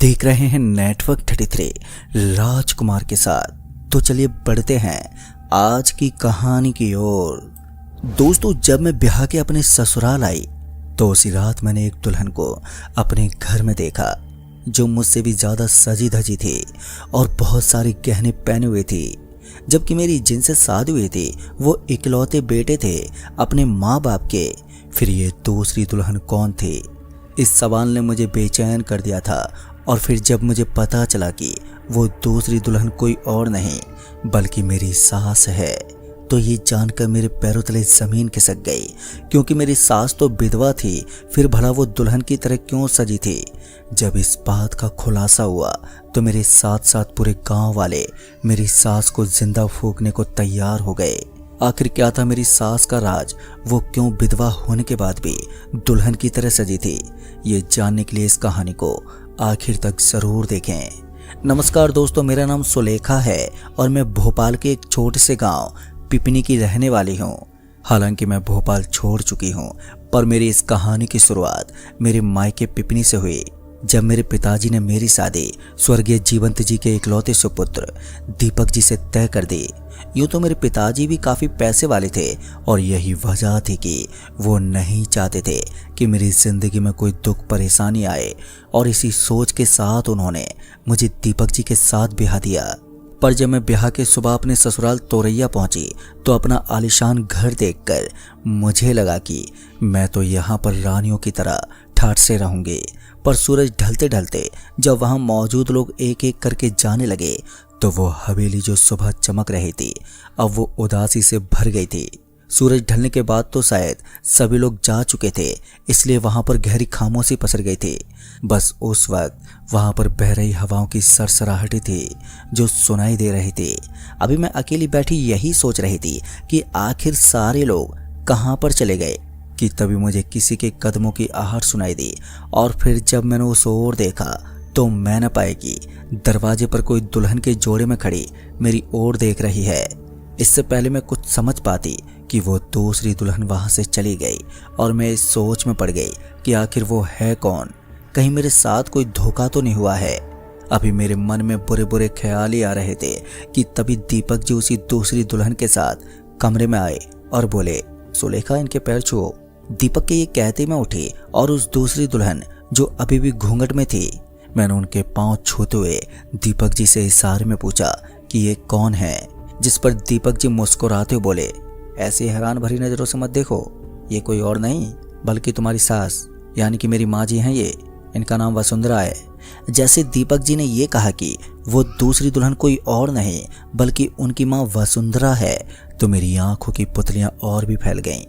देख रहे हैं नेटवर्क 33 राजकुमार के साथ। तो चलिए बढ़ते हैं आज की कहानी की ओर। दोस्तों, जब मैं ब्याह के अपने ससुराल आई तो उसी रात मैंने एक दुल्हन को अपने घर में देखा जो मुझसे भी ज्यादा सजी धजी थी और बहुत सारे गहने पहने हुए थी। जबकि मेरी जिनसे शादी हुई थी वो इकलौते बेटे थे अपने माँ बाप के। फिर ये दूसरी दुल्हन कौन थी, इस सवाल ने मुझे बेचैन कर दिया था। और फिर जब मुझे पता चला कि वो दूसरी दुल्हन कोई और नहीं बल्कि मेरी सास है तो ये जानकर मेरे पैरों तले जमीन खिसक गई। क्योंकि मेरी सास तो विधवा थी, फिर भला वो दुल्हन की तरह क्यों सजी थी। जब इस बात का खुलासा हुआ तो मेरे साथ साथ पूरे गांव वाले मेरी सास को जिंदा फूंकने को तैयार हो गए। आखिर क्या था मेरी सास का राज, वो क्यों विधवा होने के बाद भी दुल्हन की तरह सजी थी। ये जानने के लिए इस कहानी को आखिर तक जरूर देखें। नमस्कार दोस्तों, मेरा नाम सुलेखा है और मैं भोपाल के एक छोटे से गांव पिपनी की रहने वाली हूँ। हालांकि मैं भोपाल छोड़ चुकी हूँ, पर मेरी इस कहानी की शुरुआत मेरे मायके पिपनी से हुई जब मेरे पिताजी ने मेरी शादी स्वर्गीय जीवंत जी के इकलौते सुपुत्र दीपक जी से तय कर दी। यूँ तो मेरे पिताजी भी काफ़ी पैसे वाले थे और यही वजह थी कि वो नहीं चाहते थे कि मेरी ज़िंदगी में कोई दुख परेशानी आए, और इसी सोच के साथ उन्होंने मुझे दीपक जी के साथ ब्याह दिया। पर जब मैं ब्याह के सुबह अपने ससुराल तोरैया पहुंची तो अपना आलीशान घर देखकर मुझे लगा कि मैं तो यहाँ पर रानियों की तरह ठाठ से रहूंगी। पर सूरज ढलते ढलते जब वहाँ मौजूद लोग एक एक करके जाने लगे तो वो हवेली जो सुबह चमक रही थी अब वो उदासी से भर गई थी। सूरज ढलने के बाद तो शायद सभी लोग जा चुके थे, इसलिए वहाँ पर गहरी खामोशी पसर गई थी। बस उस वक्त वहाँ पर बह रही हवाओं की सरसराहटें थी जो सुनाई दे रही थी। अभी मैं अकेली बैठी यही सोच रही थी कि आखिर सारे लोग कहाँ पर चले गए कि तभी मुझे किसी के कदमों की आहट सुनाई दी। और फिर जब मैंने उस ओर देखा तो मैं न पाई कि दरवाजे पर कोई दुल्हन के जोड़े में खड़ी मेरी ओर देख रही है। इससे पहले मैं कुछ समझ पाती कि वो दूसरी दुल्हन वहां से चली गई और मैं इस सोच में पड़ गई कि आखिर वो है कौन, कहीं मेरे साथ कोई धोखा तो नहीं हुआ है। अभी मेरे मन में बुरे बुरे ख्याल ही आ रहे थे कि तभी दीपक जी उसी दूसरी दुल्हन के साथ कमरे में आए और बोले, सुलेखा इनके पैर छुओ। दीपक के ये कहते मैं उठी और उस दूसरी दुल्हन जो अभी भी घूंघट में थी, मैंने उनके पांव छूते हुए दीपक जी से इशारे में पूछा कि ये कौन है। जिस पर दीपक जी मुस्कुराते हुए बोले, ऐसी हैरान भरी नजरों से मत देखो, ये कोई और नहीं बल्कि तुम्हारी सास यानी कि मेरी माँ जी हैं। ये इनका नाम वसुंधरा है। जैसे दीपक जी ने ये कहा कि वो दूसरी दुल्हन कोई और नहीं बल्कि उनकी माँ वसुंधरा है तो मेरी आंखों की पुतलियां और भी फैल गईं।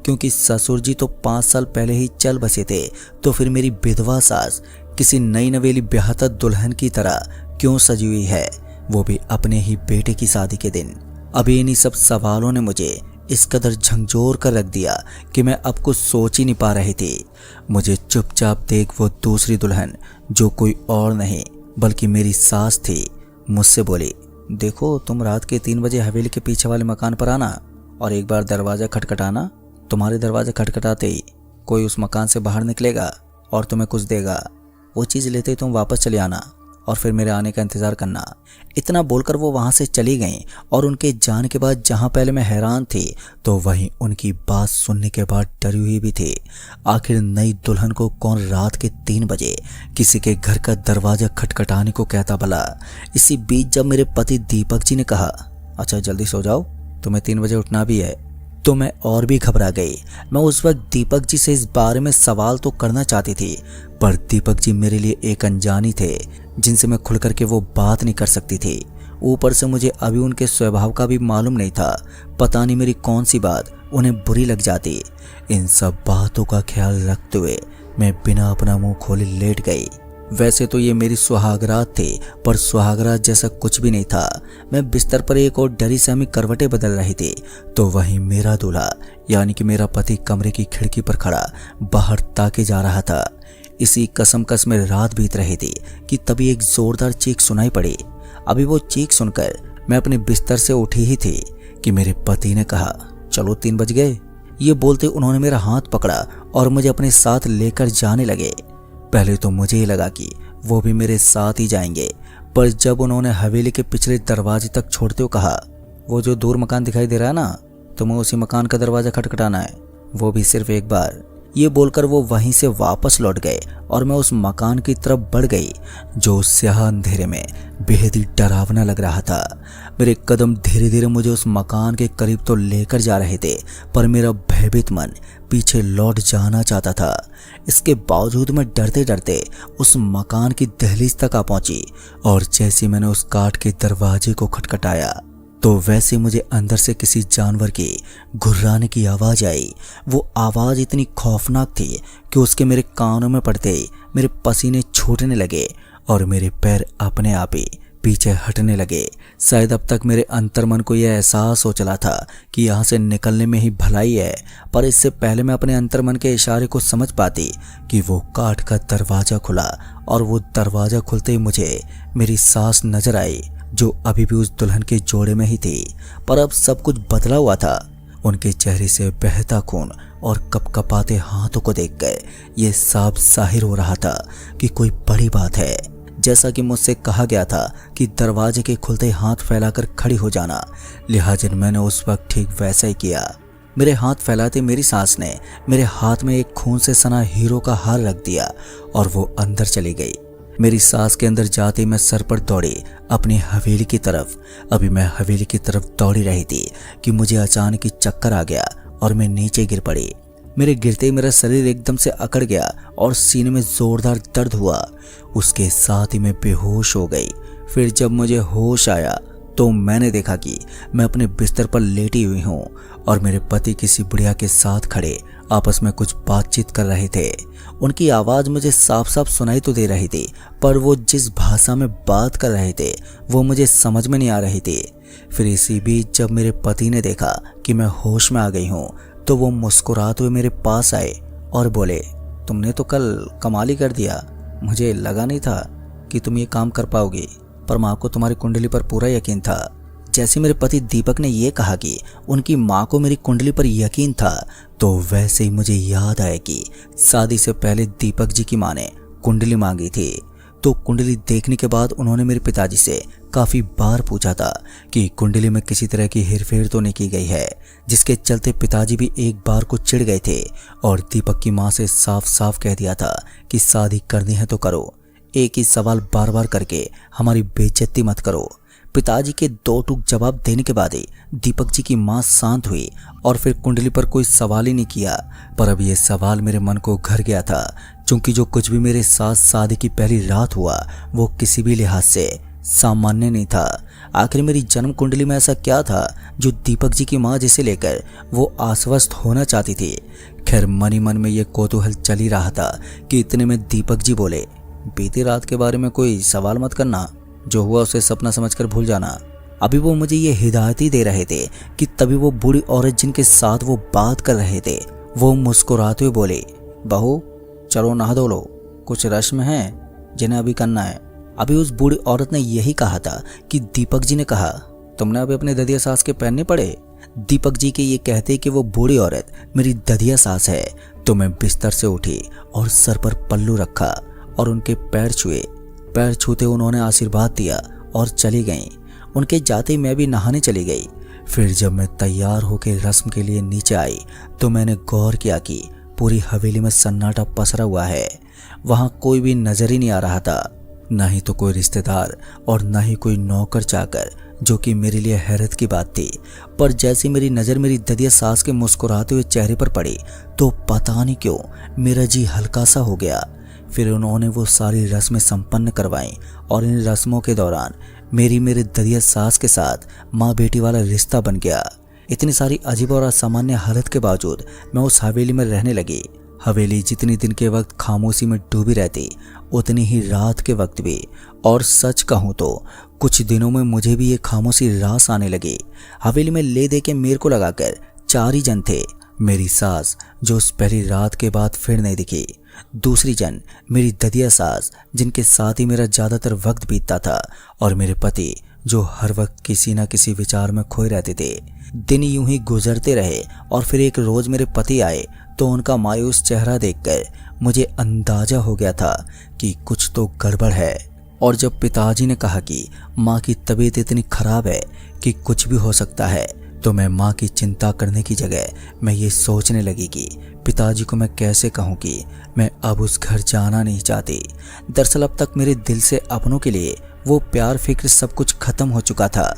क्योंकि ससुर जी तो 5 साल पहले ही चल बसे थे, तो फिर मेरी विधवा सास किसी नई नवेली ब्याहता दुल्हन की तरह क्यों सजी हुई है, वो भी अपने ही बेटे की शादी के दिन। अभी इन्हीं सब सवालों ने मुझे इस कदर झंझोर कर रख दिया कि मैं अब कुछ सोच ही नहीं पा रही थी। मुझे चुपचाप देख वो दूसरी दुल्हन जो कोई और नहीं बल्कि मेरी सास थी मुझसे बोली, देखो तुम रात के 3 बजे हवेली के पीछे वाले मकान पर आना और एक बार दरवाज़ा खटखटाना। तुम्हारे दरवाज़ा खटखटाते ही कोई उस मकान से बाहर निकलेगा और तुम्हें कुछ देगा। वो चीज़ लेते ही तुम वापस चले आना और फिर मेरे आने का इंतज़ार करना। इतना बोलकर वो वहाँ से चली गईं। और उनके जाने के बाद जहाँ पहले मैं हैरान थी तो वहीं उनकी बात सुनने के बाद डरी हुई भी थी। आखिर नई दुल्हन को कौन रात के 3 बजे किसी के घर का दरवाज़ा खटखटाने को कहता भला। इसी बीच जब मेरे पति दीपक जी ने कहा, अच्छा जल्दी सो जाओ, तुम्हें 3 बजे उठना भी है, तो मैं और भी घबरा गई। मैं उस वक्त दीपक जी से इस बारे में सवाल तो करना चाहती थी, पर दीपक जी मेरे लिए एक अनजानी थे जिनसे मैं खुल करके वो बात नहीं कर सकती थी। ऊपर से मुझे अभी उनके स्वभाव का भी मालूम नहीं था। पता नहीं मेरी कौन सी बात उन्हें बुरी लग जाती। इन सब बातों का ख्याल रखते हुए मैं बिना अपना मुंह खोले लेट गई। वैसे तो ये मेरी सुहागरात थी, पर सुहागरात जैसा कुछ भी नहीं था। मैं बिस्तर पर एक और डरी सहमी करवटें बदल रही थी तो वहीं मेरा दूल्हा यानी कि मेरा पति कमरे की खिड़की पर खड़ा बाहर ताके जा रहा था। इसी कसमकस में रात बीत रही थी कि तभी एक जोरदार चीख सुनाई पड़ी। अभी वो चीख सुनकर मैं अपने बिस्तर से उठी ही थी कि मेरे पति ने कहा, चलो 3 बज गए। ये बोलते उन्होंने मेरा हाथ पकड़ा और मुझे अपने साथ लेकर जाने लगे। पहले तो मुझे ही लगा कि वो भी मेरे साथ ही जाएंगे। पर जब उन्होंने हवेली के पिछले दरवाजे तक छोड़ते हुए कहा, वो जो दूर मकान दिखाई दे रहा है ना, तुम्हें उसी मकान का दरवाजा खटखटाना है, वो भी सिर्फ एक बार। ये बोलकर वो वहीं से वापस लौट गए और मैं उस मकान की तरफ बढ़ गई जो उस स्याह अंधेरे में बेहद ही डरावना लग रहा था। मेरे कदम धीरे धीरे मुझे उस मकान के करीब तो लेकर जा रहे थे, पर मेरा भयभीत मन पीछे लौट जाना चाहता था। इसके बावजूद मैं डरते डरते उस मकान की दहलीज तक आ पहुंची और जैसे मैंने उस काठ के दरवाजे को खटखटाया तो वैसे मुझे अंदर से किसी जानवर की घुर्राने की आवाज आई। वो आवाज इतनी खौफनाक थी कि उसके मेरे कानों में पड़ते ही मेरे पसीने छूटने लगे और मेरे पैर अपने आप ही पीछे हटने लगे। शायद अब तक मेरे अंतर्मन को यह एहसास हो चला था कि यहाँ से निकलने में ही भलाई है, पर इससे पहले मैं अपने अंतर्मन के इशारे को समझ पाती कि वो काठ का दरवाजा खुला और वो दरवाजा खुलते ही मुझे मेरी सास नजर आई जो अभी भी उस दुल्हन के जोड़े में ही थी। पर अब सब कुछ बदला हुआ था। उनके चेहरे से बहता खून और कपकपाते हाथों को देखकर यह साफ जाहिर हो रहा था कि कोई बड़ी बात है। जैसा कि मुझसे कहा गया था कि दरवाजे के खुलते हाथ फैलाकर खड़ी हो जाना, लिहाजा मैंने उस वक्त ठीक वैसा ही किया। मेरे हाथ फैलाते मेरी सास ने मेरे हाथ में एक खून से सना हीरो का हार रख दिया और वो अंदर चली गई। मेरी सास के अंदर जाते मैं सर पर दौड़ी अपनी हवेली की तरफ। अभी मैं हवेली की तरफ दौड़ी रही थी कि मुझे अचानक ही चक्कर आ गया और मैं नीचे गिर पड़ी। मेरे गिरते ही मेरा शरीर एकदम से अकड़ गया और सीने में जोरदार दर्द हुआ। उसके साथ ही मैं बेहोश हो गई। फिर जब मुझे होश आया तो मैंने देखा कि मैं अपने बिस्तर पर लेटी हुई हूँ और मेरे पति किसी बुढ़िया के साथ खड़े आपस में कुछ बातचीत कर रहे थे। उनकी आवाज़ मुझे साफ साफ सुनाई तो दे रही थी, पर वो जिस भाषा में बात कर रहे थे वो मुझे समझ में नहीं आ रही थी। फिर इसी बीच जब मेरे पति ने देखा कि मैं होश में आ गई हूँ तो वो मुस्कुराते हुए मेरे पास आए और बोले, तुमने तो कल कमाल ही कर दिया। मुझे लगा नहीं था कि तुम ये काम कर पाओगी, पर माँ को तुम्हारी कुंडली पर पूरा यकीन था। जैसे मेरे पति दीपक ने यह कहा कि उनकी माँ को मेरी कुंडली पर यकीन था, तो वैसे ही मुझे याद आया कि शादी से पहले दीपक जी की माँ ने कुंडली मांगी थी। तो कुंडली देखने के बाद उन्होंने मेरे पिताजी से काफ़ी बार पूछा था कि कुंडली में किसी तरह की हेरफेर तो नहीं की गई है, जिसके चलते पिताजी भी एक बार को चिढ़ गए थे और दीपक की माँ से साफ साफ कह दिया था कि शादी करनी है तो करो, एक ही सवाल बार बार करके हमारी बेइज्जती मत करो। पिताजी के दो टूक जवाब देने के बाद ही दीपक जी की माँ शांत हुई और फिर कुंडली पर कोई सवाल ही नहीं किया। पर अब ये सवाल मेरे मन को घर गया था, क्योंकि जो कुछ भी मेरे साथ शादी की पहली रात हुआ वो किसी भी लिहाज से सामान्य नहीं था। आखिर मेरी जन्म कुंडली में ऐसा क्या था जो दीपक जी की माँ जिसे लेकर वो आश्वस्त होना चाहती थी। खैर मन ही मन में ये कौतूहल चल ही रहा था कि इतने में दीपक जी बोले, बीती रात के बारे में कोई सवाल मत करना, जो हुआ उसे सपना समझकर भूल जाना। अभी वो मुझे ये हिदायत ही दे रहे थे कि तभी वो बूढ़ी औरत जिनके साथ वो बात कर रहे थे वो मुस्कुराते हुए बोले, बहू चलो नहा धो लो, कुछ रस्म हैं जिन्हें अभी करना है। अभी उस बूढ़ी औरत ने यही कहा था कि दीपक जी ने कहा, तुमने अभी अपने ददिया सास के पैर नहीं पड़े। दीपक जी के ये कहते कि वो बूढ़ी औरत मेरी ददिया सास है तो मैं बिस्तर से उठी और सर पर पल्लू रखा और उनके पैर छुए। पैर छूते उन्होंने आशीर्वाद दिया और चली गईं। उनके जाते ही मैं भी नहाने चली गई। फिर जब मैं तैयार होकर रस्म के लिए नीचे आई तो मैंने गौर किया कि पूरी हवेली में सन्नाटा पसरा हुआ है। वहाँ कोई भी नजर ही नहीं आ रहा था, ना ही तो कोई रिश्तेदार और ना ही कोई नौकर चाकर, जो कि मेरे लिए हैरत की बात थी। पर जैसे मेरी नज़र मेरी ददिया सास के मुस्कुराते हुए चेहरे पर पड़ी तो पता नहीं क्यों मेरा जी हल्का सा हो गया। फिर उन्होंने वो सारी रस्में संपन्न करवाईं और इन रस्मों के दौरान मेरे ददिया सास के साथ माँ बेटी वाला रिश्ता बन गया। इतनी सारी अजीब और असामान्य हालत के बावजूद मैं उस हवेली में रहने लगी। हवेली जितनी दिन के वक्त खामोशी में डूबी रहती उतनी ही रात के वक्त भी। और सच कहूँ तो कुछ दिनों में मुझे भी ये खामोशी रास आने लगी। हवेली में ले दे के मेरे को लगाकर 4 ही जन थे। मेरी सास जो उस पहली रात के बाद फिर नहीं दिखी, दूसरी जन मेरी ददिया सास जिनके साथ ही मेरा ज़्यादातर वक्त बीतता था, और मेरे पति जो हर वक्त किसी न किसी विचार में खोए रहते थे। दिन यूं ही गुजरते रहे और फिर एक रोज़ मेरे पति आए तो उनका मायूस चेहरा देखकर मुझे अंदाजा हो गया था कि कुछ तो गड़बड़ है। और जब पिताजी ने कहा कि माँ की तबीयत इतनी खराब है कि कुछ भी हो सकता है, तो मैं माँ की चिंता करने की जगह मैं ये सोचने लगी कि पिताजी को मैं कैसे कहूँ कि मैं अब उस घर जाना नहीं चाहती। दरअसल अब तक मेरे दिल से अपनों के लिए वो प्यार फिक्र सब कुछ खत्म हो चुका था।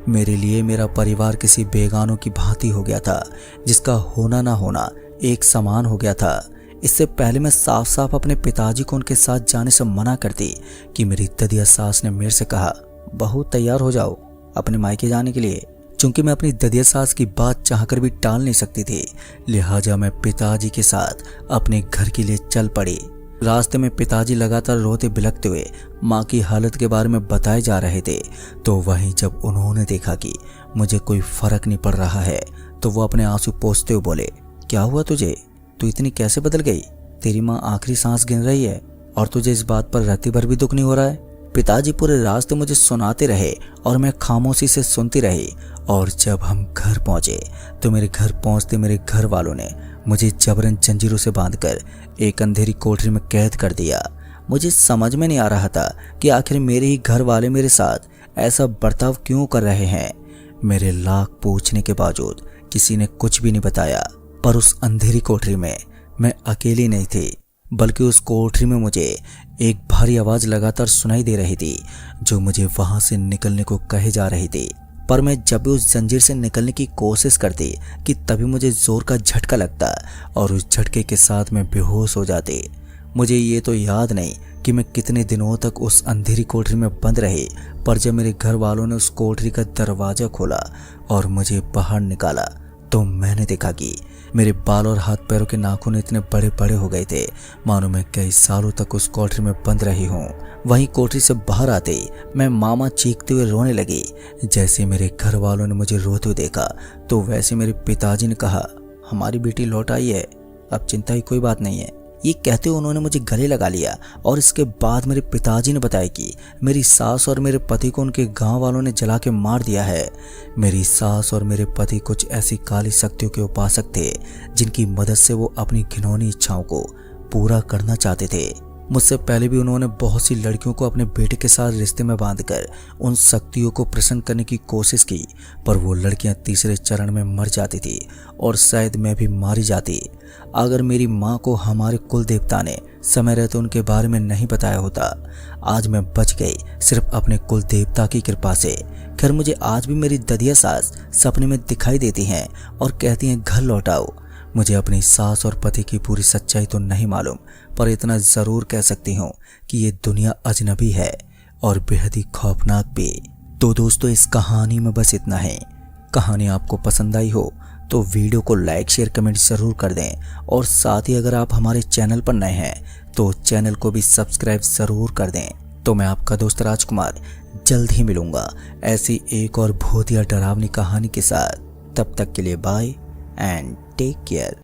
मेरे लिए मेरा परिवार किसी बेगानों की भांति हो गया था, जिसका होना ना होना एक समान हो गया था। इससे पहले मैं साफ साफ अपने पिताजी को उनके साथ जाने से मना करती कि मेरी ददिया सास ने मेरे से कहा, बहू तैयार हो जाओ अपने मायके जाने के लिए। चूंकि मैं अपनी ददिया सास की बात चाहकर भी टाल नहीं सकती थी, लिहाजा मैं पिताजी के साथ अपने घर के लिए चल पड़ी। रास्ते में पिताजी लगातार रोते बिलखते हुए माँ की हालत के बारे में बताए जा रहे थे। तो वहीं जब उन्होंने देखा कि मुझे कोई फर्क नहीं पड़ रहा है, तो वो अपने आंसू पोंछते हुए बोले, क्या हुआ तुझे? तू इतनी कैसे बदल गई? तेरी माँ आखिरी सांस गिन रही है और तुझे इस बात पर रत्ती भर भी दुख नहीं हो रहा है? पिताजी पूरे रास्ते मुझे सुनाते रहे और मैं खामोशी से सुनती रही। और जब हम घर पहुंचे तो मेरे घर पहुंचते मेरे घर वालों ने मुझे जबरन जंजीरों से बांधकर एक अंधेरी कोठरी में कैद कर दिया। मुझे समझ में नहीं आ रहा था कि आखिर मेरे ही घर वाले मेरे साथ ऐसा बर्ताव क्यों कर रहे हैं। मेरे लाख पूछने के बावजूद किसी ने कुछ भी नहीं बताया। पर उस अंधेरी कोठरी में मैं अकेली नहीं थी, बल्कि उस कोठरी में मुझे एक भारी आवाज लगातार सुनाई दे रही थी, जो मुझे वहां से निकलने को कहे जा रही थी। पर मैं जब भी उस जंजीर से निकलने की कोशिश करती कि तभी मुझे जोर का झटका लगता और उस झटके के साथ मैं बेहोश हो जाती। मुझे ये तो याद नहीं कि मैं कितने दिनों तक उस अंधेरी कोठरी में बंद रही, पर जब मेरे घर वालों ने उस कोठरी का दरवाजा खोला और मुझे बाहर निकाला, तो मैंने देखा कि मेरे बाल और हाथ पैरों के नाखून इतने बड़े बड़े हो गए थे मानो मैं कई सालों तक उस कोठरी में बंद रही हूँ। वहीं कोठरी से बाहर आते ही मैं मामा चीखते हुए रोने लगी। जैसे मेरे घर वालों ने मुझे रोते हुए देखा, तो वैसे मेरे पिताजी ने कहा, हमारी बेटी लौट आई है, अब चिंता की कोई बात नहीं है। ये कहते हुए उन्होंने मुझे गले लगा लिया। और इसके बाद मेरे पिताजी ने बताया कि मेरी सास और मेरे पति को उनके गांव वालों ने जला के मार दिया है। मेरी सास और मेरे पति कुछ ऐसी काली शक्तियों के उपासक थे, जिनकी मदद से वो अपनी घिनौनी इच्छाओं को पूरा करना चाहते थे। मुझसे पहले भी उन्होंने बहुत सी लड़कियों को अपने बेटे के साथ रिश्ते में बांधकर उन शक्तियों को प्रसन्न करने की कोशिश की, पर वो लड़कियां तीसरे चरण में मर जाती थी और शायद मैं भी मारी जाती अगर मेरी माँ को हमारे कुल देवता ने समय रहते उनके बारे में नहीं बताया होता। आज मैं बच गई सिर्फ अपने कुल देवता की कृपा से। खैर, मुझे आज भी मेरी ददिया सास सपने में दिखाई देती हैं और कहती हैं, घर लौटाओ। मुझे अपनी सास और पति की पूरी सच्चाई तो नहीं मालूम, पर इतना ज़रूर कह सकती हूँ कि ये दुनिया अजनबी है और बेहद ही खौफनाक भी। तो दोस्तों, इस कहानी में बस इतना है। कहानी आपको पसंद आई हो तो वीडियो को लाइक शेयर कमेंट ज़रूर कर दें, और साथ ही अगर आप हमारे चैनल पर नए हैं तो चैनल को भी सब्सक्राइब ज़रूर कर दें। तो मैं आपका दोस्त राजकुमार जल्द ही मिलूँगा ऐसी एक और बहुत ही डरावनी कहानी के साथ। तब तक के लिए बाय एंड टेक केयर।